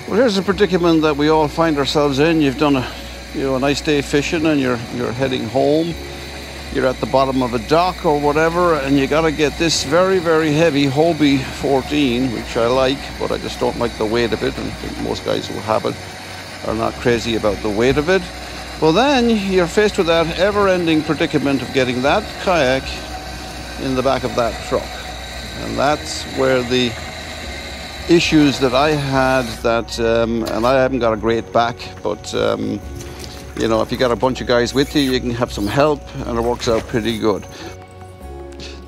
Well, here's a predicament that we all find ourselves in. You've done a nice day fishing and you're heading home. You're at the bottom of a dock or whatever, and you got to get this very, very heavy Hobie 14, which I like, but I just don't like the weight of it, and I think most guys who have it are not crazy about the weight of it. Well, then you're faced with that ever-ending predicament of getting that kayak in the back of that truck. And that's where the issues that I had, and I haven't got a great back, but you know, if you got a bunch of guys with you, you can have some help, and it works out pretty good.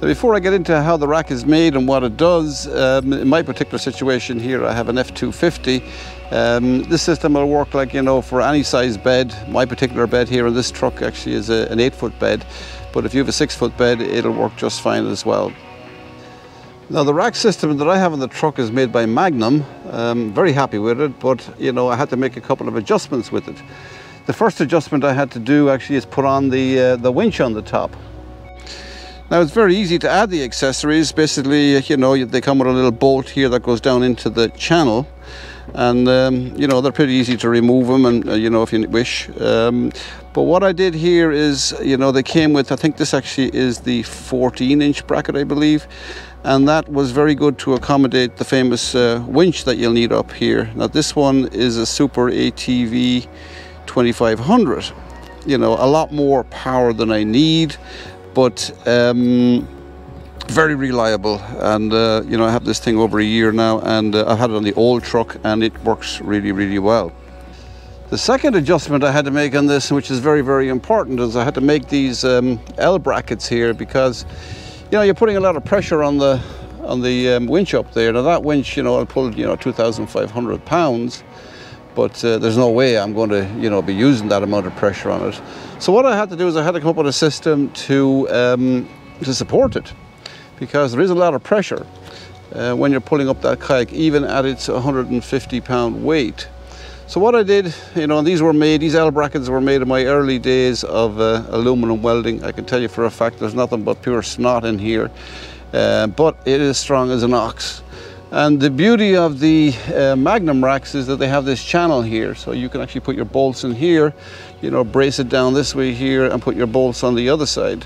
Now, before I get into how the rack is made and what it does, in my particular situation here, I have an F250. This system will work, like, you know, for any size bed. My particular bed here in this truck actually is an 8-foot bed, but if you have a 6-foot bed, it'll work just fine as well. Now, the rack system that I have in the truck is made by Magnum. I'm very happy with it, but you know, I had to make a couple of adjustments with it. The first adjustment I had to do actually is put on the winch on the top. Now, it's very easy to add the accessories. Basically, you know, they come with a little bolt here that goes down into the channel, and you know, they're pretty easy to remove them, and you know, if you wish. But what I did here is, you know, they came with, I think this actually is the 14-inch bracket, I believe, and that was very good to accommodate the famous winch that you'll need up here. Now, this one is a Super ATV 2500. You know, a lot more power than I need, but very reliable. And you know, I have this thing over a year now, and I've had it on the old truck, and it works really, really well. The second adjustment I had to make on this, which is very, very important, is I had to make these L brackets here, because you know, you're putting a lot of pressure on the winch up there. Now, that winch, you know, I'll pull, you know, 2,500 pounds, but there's no way I'm going to, you know, be using that amount of pressure on it. So what I had to do is I had to come up with a system to support it, because there is a lot of pressure when you're pulling up that kayak, even at its 150-pound weight. So what I did, you know, these L brackets were made in my early days of aluminum welding. I can tell you for a fact there's nothing but pure snot in here, but it is strong as an ox. And the beauty of the Magnum racks is that they have this channel here, so you can actually put your bolts in here, you know, brace it down this way here, and put your bolts on the other side.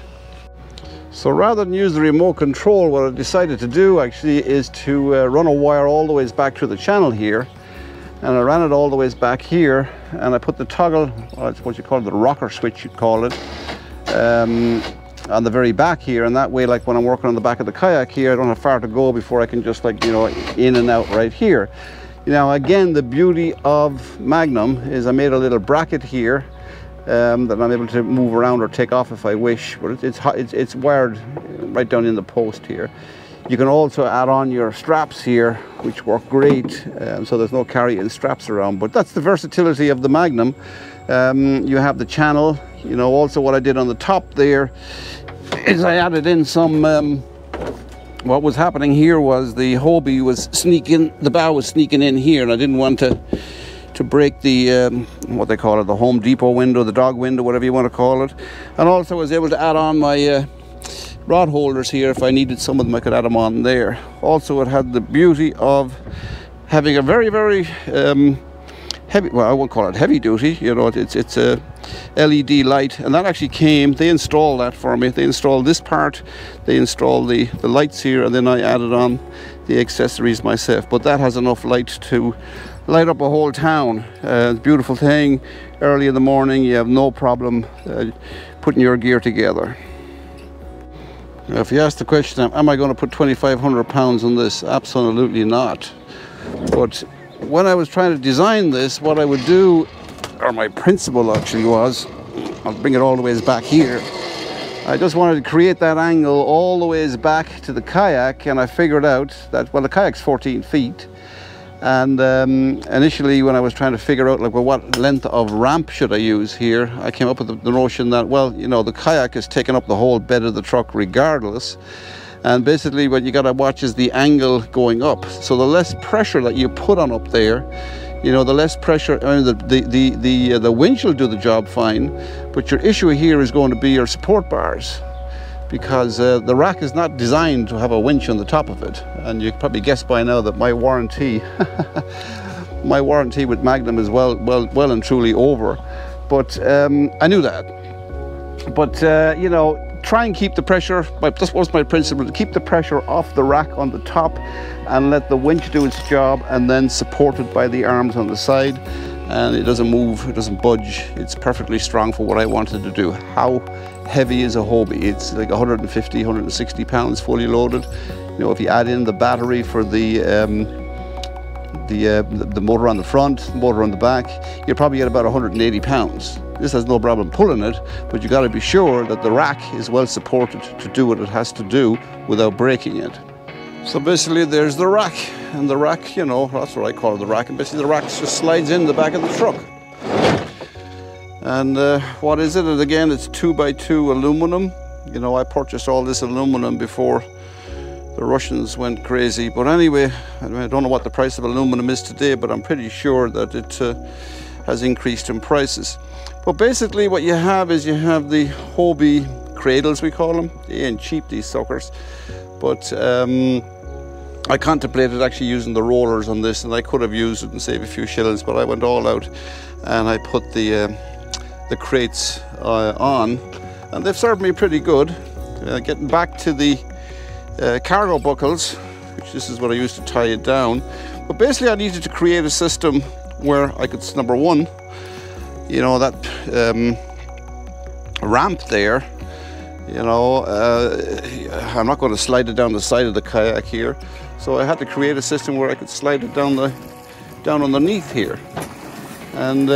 So rather than use the remote control, what I decided to do actually is to run a wire all the way back through the channel here. And I ran it all the way back here, and I put the toggle, well, it's what you call it, the rocker switch you'd call it, on the very back here, and that way, like when I'm working on the back of the kayak here, I don't have far to go before I can just, like, you know, in and out right here. Now, again, the beauty of Magnum is I made a little bracket here that I'm able to move around or take off if I wish, but it's wired right down in the post here. You can also add on your straps here, which work great, so there's no carrying straps around. But that's the versatility of the Magnum. You have the channel. You know, also what I did on the top there is I added in some, what was happening here was the Hobie was sneaking, the bow was sneaking in here, and I didn't want to break the, what they call it, the Home Depot window, the dog window, whatever you want to call it. And also I was able to add on my rod holders here. If I needed some of them, I could add them on there. Also, it had the beauty of having a very, very heavy, well, I won't call it heavy duty, you know, it's a LED light, and that actually came, they installed that for me. They installed this part, they installed the lights here, and then I added on the accessories myself. But that has enough light to light up a whole town. Beautiful thing. Early in the morning, you have no problem putting your gear together. Now, if you ask the question, am I going to put 2,500 pounds on this? Absolutely not. But when I was trying to design this, what I would do, or my principle actually was, I'll bring it all the way back here. I just wanted to create that angle all the way back to the kayak, and I figured out that, well, the kayak's 14 feet. And initially, when I was trying to figure out, like, well, what length of ramp should I use here, I came up with the notion that, well, you know, the kayak is taking up the whole bed of the truck regardless. And basically, what you got to watch is the angle going up. So the less pressure that you put on up there, you know, the less pressure, I mean, the winch will do the job fine, but your issue here is going to be your support bars, because the rack is not designed to have a winch on the top of it. And you probably guessed by now that my warranty my warranty with Magnum is well and truly over. But I knew that. But you know, try and keep the pressure. That was my principle: to keep the pressure off the rack on the top, and let the winch do its job, and then supported by the arms on the side. And it doesn't move, it doesn't budge. It's perfectly strong for what I wanted to do. How heavy is a Hobie? It's like 150, 160 pounds fully loaded. You know, if you add in the battery for the motor on the front, the motor on the back, you're probably at about 180 pounds. This has no problem pulling it, but you got to be sure that the rack is well supported to do what it has to do without breaking it. So basically there's the rack, and the rack, you know, that's what I call it, the rack, and basically the rack just slides in the back of the truck. And what is it? And again, it's 2x2 aluminum. You know, I purchased all this aluminum before the Russians went crazy. But anyway, I don't know what the price of aluminum is today, but I'm pretty sure that it has increased in prices. But basically what you have is you have the Hobie Cradles, we call them. They ain't cheap, these suckers. But I contemplated actually using the rollers on this, and I could have used it and saved a few shillings, but I went all out and I put the crates on, and they've served me pretty good. Getting back to the cargo buckles, which this is what I used to tie it down. But basically I needed to create a system where I could, number one, you know, that ramp there, you know, I'm not going to slide it down the side of the kayak here, so I had to create a system where I could slide it down underneath here. And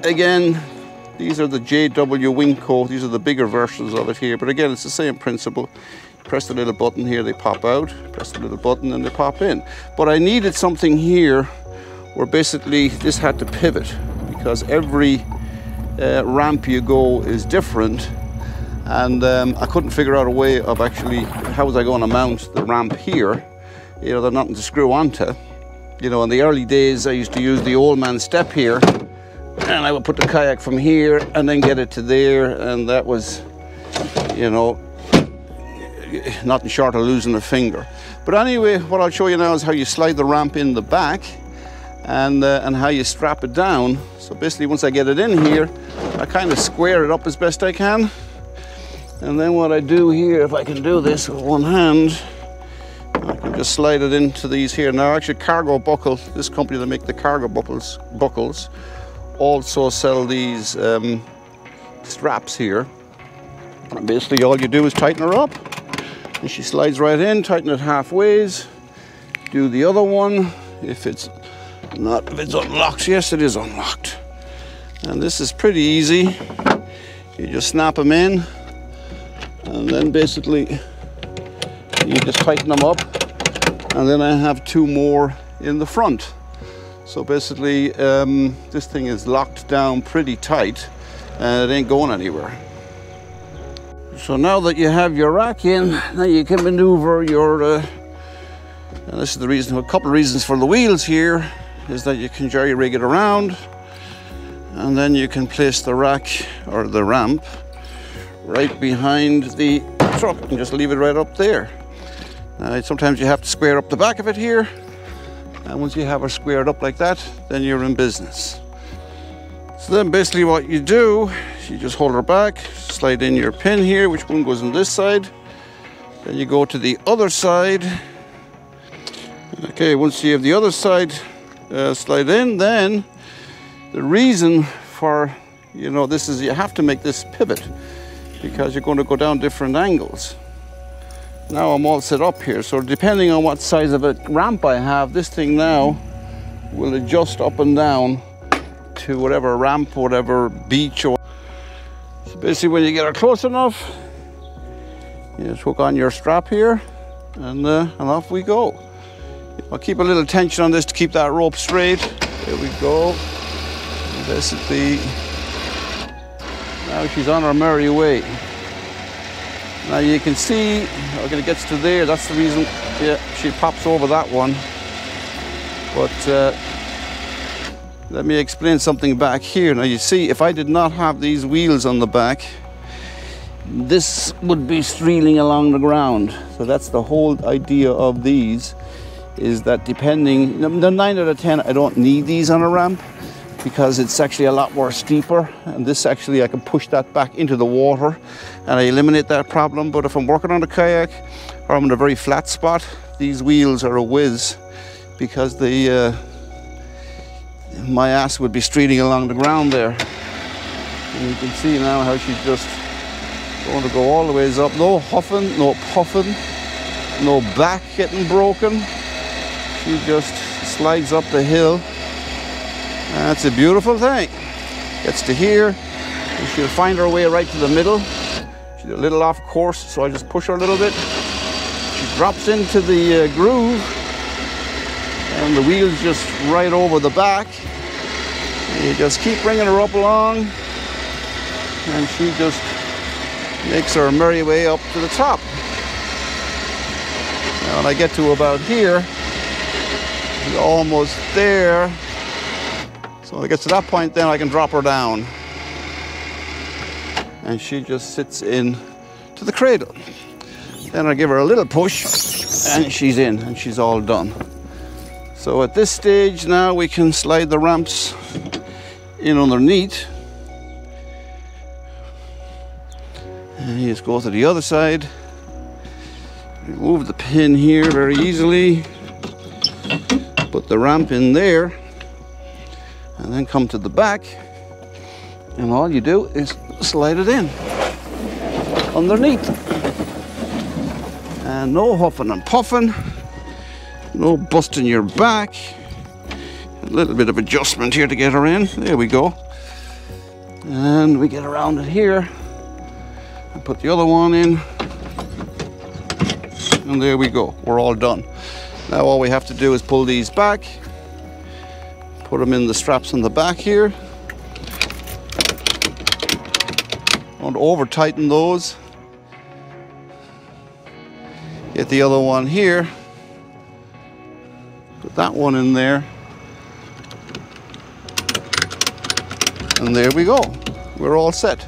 again, these are the JW Wingco. These are the bigger versions of it here, but again, it's the same principle. Press the little button here, they pop out. Press the little button and they pop in. But I needed something here where basically this had to pivot, because every ramp you go is different. And I couldn't figure out a way of actually, how was I going to mount the ramp here? You know, there's nothing to screw onto. You know, in the early days, I used to use the old man step here, and I would put the kayak from here and then get it to there, and that was, you know, nothing short of losing a finger. But anyway, what I'll show you now is how you slide the ramp in the back, and how you strap it down. So basically, once I get it in here, I kind of square it up as best I can. And then what I do here, if I can do this with one hand, I can just slide it into these here. Now actually Cargo Buckle, this company that make the cargo buckles also sell these straps here. And basically all you do is tighten her up, and she slides right in. Tighten it halfways. Do the other one. If it's unlocked, yes it is unlocked. And this is pretty easy. You just snap them in, and then basically you just tighten them up, and then I have two more in the front. So basically this thing is locked down pretty tight, and it ain't going anywhere. So now that you have your rack in, now you can maneuver your and this is the reason, a couple of reasons for the wheels here, is that you can jerry rig it around, and then you can place the rack or the ramp right behind the truck and just leave it right up there. Sometimes you have to square up the back of it here, and once you have her squared up like that, then you're in business. So then basically what you do, you just hold her back, slide in your pin here, which one goes on this side, then you go to the other side. Okay, once you have the other side slide in, then the reason for, you know, this is you have to make this pivot, because you're going to go down different angles. Now I'm all set up here, so depending on what size of a ramp I have, this thing now will adjust up and down to whatever ramp, whatever beach. Or so basically when you get her close enough, you just hook on your strap here, and off we go. I'll keep a little tension on this to keep that rope straight. There we go. And basically now she's on her merry way. Now you can see, okay, it gets to there, that's the reason, yeah, she pops over that one. But let me explain something back here. Now you see, if I did not have these wheels on the back, this would be streeling along the ground. So that's the whole idea of these, is that depending, the 9 out of 10, I don't need these on a ramp because it's actually a lot more steeper, and this actually I can push that back into the water and I eliminate that problem. But if I'm working on a kayak or I'm in a very flat spot, these wheels are a whiz because my ass would be streeting along the ground there. And you can see now how she's just going to go all the ways up. No huffing, no puffing, no back getting broken. She just slides up the hill. That's a beautiful thing. Gets to here, and she'll find her way right to the middle. She's a little off course, so I just push her a little bit. She drops into the groove, and the wheel's just right over the back. And you just keep bringing her up along, and she just makes her merry way up to the top. Now when I get to about here, she's almost there. So when it gets to that point, then I can drop her down. And she just sits in to the cradle. Then I give her a little push, and she's in, and she's all done. So at this stage now, we can slide the ramps in underneath. And you just go to the other side. Remove the pin here very easily. Put the ramp in there. And then come to the back. And all you do is slide it in underneath. And no huffing and puffing. No busting your back. A little bit of adjustment here to get her in. There we go. And we get around it here. And put the other one in. And there we go. We're all done. Now all we have to do is pull these back. Put them in the straps on the back here. Don't over tighten those. Get the other one here. Put that one in there. And there we go. We're all set.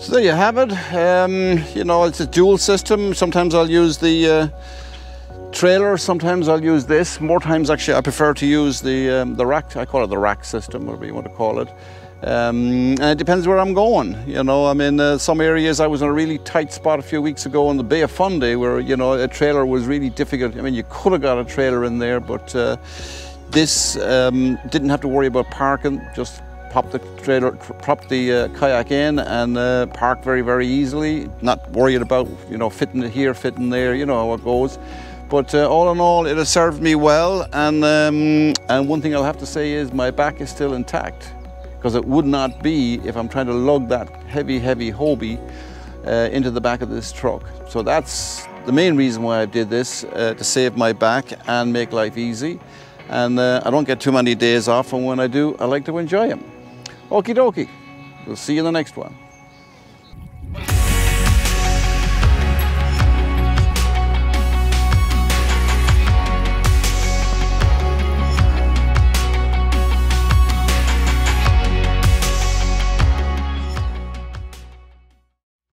So there you have it. You know, it's a dual system. Sometimes I'll use the trailer, sometimes I'll use this. More times actually I prefer to use the rack. I call it the rack system, whatever you want to call it. And it depends where I'm going. You know, I'm in some areas. I was in a really tight spot a few weeks ago in the Bay of Fundy where, you know, a trailer was really difficult. I mean, you could have got a trailer in there, but this didn't have to worry about parking. Just pop the trailer, prop the kayak in and park very, very easily. Not worried about, you know, fitting it here, fitting there, you know how it goes. But all in all, it has served me well, and one thing I'll have to say is my back is still intact, because it would not be if I'm trying to lug that heavy Hobie into the back of this truck. So that's the main reason why I did this, to save my back and make life easy. And I don't get too many days off, and when I do, I like to enjoy them. Okie dokie, we'll see you in the next one.